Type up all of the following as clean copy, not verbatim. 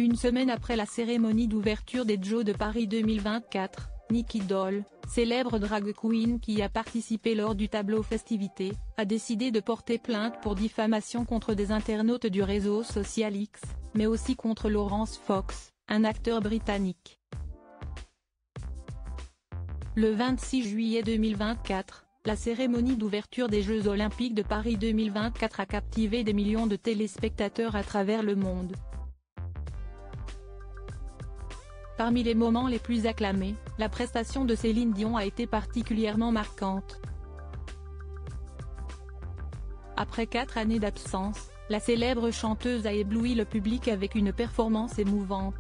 Une semaine après la cérémonie d'ouverture des Jeux de Paris 2024, Nicky Doll, célèbre drag queen qui a participé lors du tableau festivités, a décidé de porter plainte pour diffamation contre des internautes du réseau social X, mais aussi contre Laurence Fox, un acteur britannique. Le 26 juillet 2024, la cérémonie d'ouverture des Jeux Olympiques de Paris 2024 a captivé des millions de téléspectateurs à travers le monde. Parmi les moments les plus acclamés, la prestation de Céline Dion a été particulièrement marquante. Après 4 années d'absence, la célèbre chanteuse a ébloui le public avec une performance émouvante.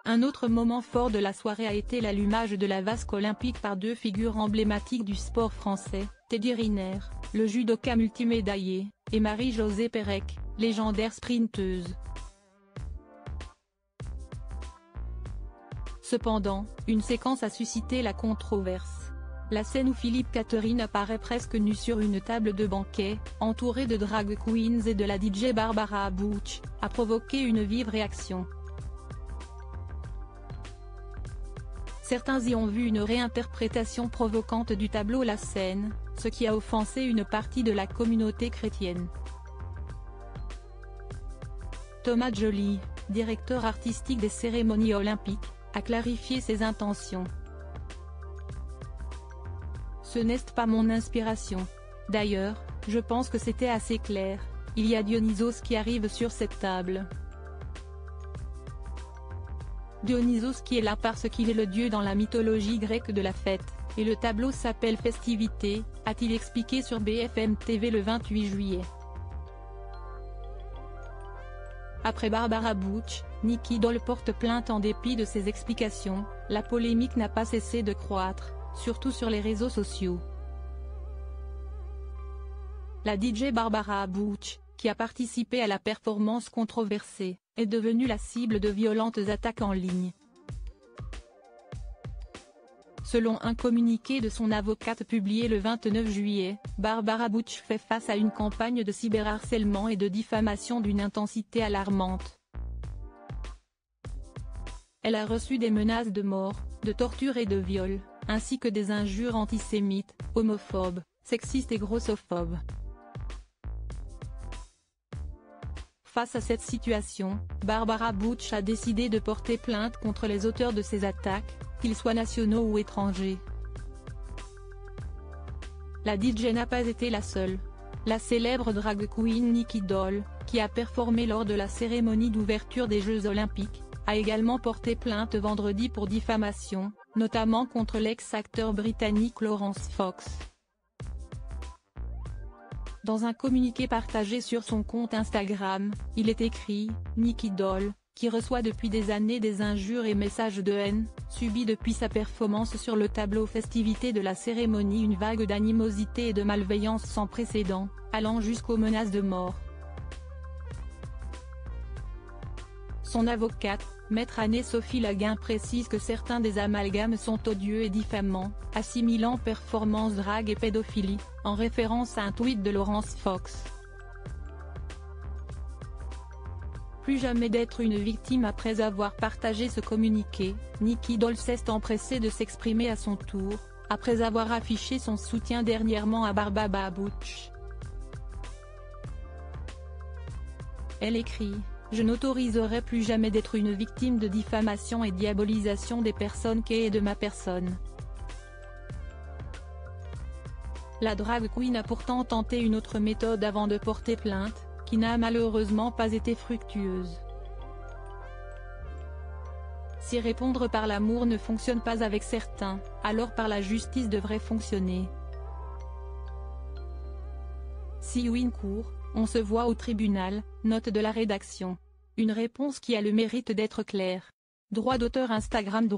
Un autre moment fort de la soirée a été l'allumage de la vasque olympique par 2 figures emblématiques du sport français, Teddy Riner, le judoka multimédaillé, et Marie-Josée Pérec, légendaire sprinteuse. Cependant, une séquence a suscité la controverse. La scène où Philippe Catherine apparaît presque nu sur une table de banquet, entouré de drag queens et de la DJ Barbara Butch, a provoqué une vive réaction. Certains y ont vu une réinterprétation provocante du tableau La Scène, ce qui a offensé une partie de la communauté chrétienne. Thomas Joly, directeur artistique des cérémonies olympiques, a clarifié ses intentions. Ce n'est pas mon inspiration. D'ailleurs, je pense que c'était assez clair, il y a Dionysos qui arrive sur cette table. Dionysos qui est là parce qu'il est le dieu dans la mythologie grecque de la fête, et le tableau s'appelle Festivités, a-t-il expliqué sur BFM TV le 28 juillet. Après Barbara Butch, Nicky Doll porte plainte en dépit de ses explications. La polémique n'a pas cessé de croître, surtout sur les réseaux sociaux. La DJ Barbara Butch, qui a participé à la performance controversée, est devenue la cible de violentes attaques en ligne. Selon un communiqué de son avocate publié le 29 juillet, Barbara Butch fait face à une campagne de cyberharcèlement et de diffamation d'une intensité alarmante. Elle a reçu des menaces de mort, de torture et de viol, ainsi que des injures antisémites, homophobes, sexistes et grossophobes. Face à cette situation, Barbara Butch a décidé de porter plainte contre les auteurs de ces attaques, qu'ils soient nationaux ou étrangers. La DJ n'a pas été la seule. La célèbre drag queen Nicky Doll, qui a performé lors de la cérémonie d'ouverture des Jeux Olympiques, a également porté plainte vendredi pour diffamation, notamment contre l'ex-acteur britannique Laurence Fox. Dans un communiqué partagé sur son compte Instagram, il est écrit « Nicky Doll, qui reçoit depuis des années des injures et messages de haine, subit depuis sa performance sur le tableau festivités de la cérémonie une vague d'animosité et de malveillance sans précédent, allant jusqu'aux menaces de mort. » Son avocate, Maître Anne-Sophie Laguin précise que certains des amalgames sont odieux et diffamants, assimilant performance drague et pédophilie, en référence à un tweet de Laurence Fox. Plus jamais d'être une victime. Après avoir partagé ce communiqué, Nicky Doll s'est empressée de s'exprimer à son tour, après avoir affiché son soutien dernièrement à Barbara Butch. Elle écrit « Je n'autoriserai plus jamais d'être une victime de diffamation et diabolisation des personnes et de ma personne. » La drag queen a pourtant tenté une autre méthode avant de porter plainte, qui n'a malheureusement pas été fructueuse. Si répondre par l'amour ne fonctionne pas avec certains, alors par la justice devrait fonctionner. Si Wincourt, on se voit au tribunal, note de la rédaction. Une réponse qui a le mérite d'être claire. Droit d'auteur Instagram.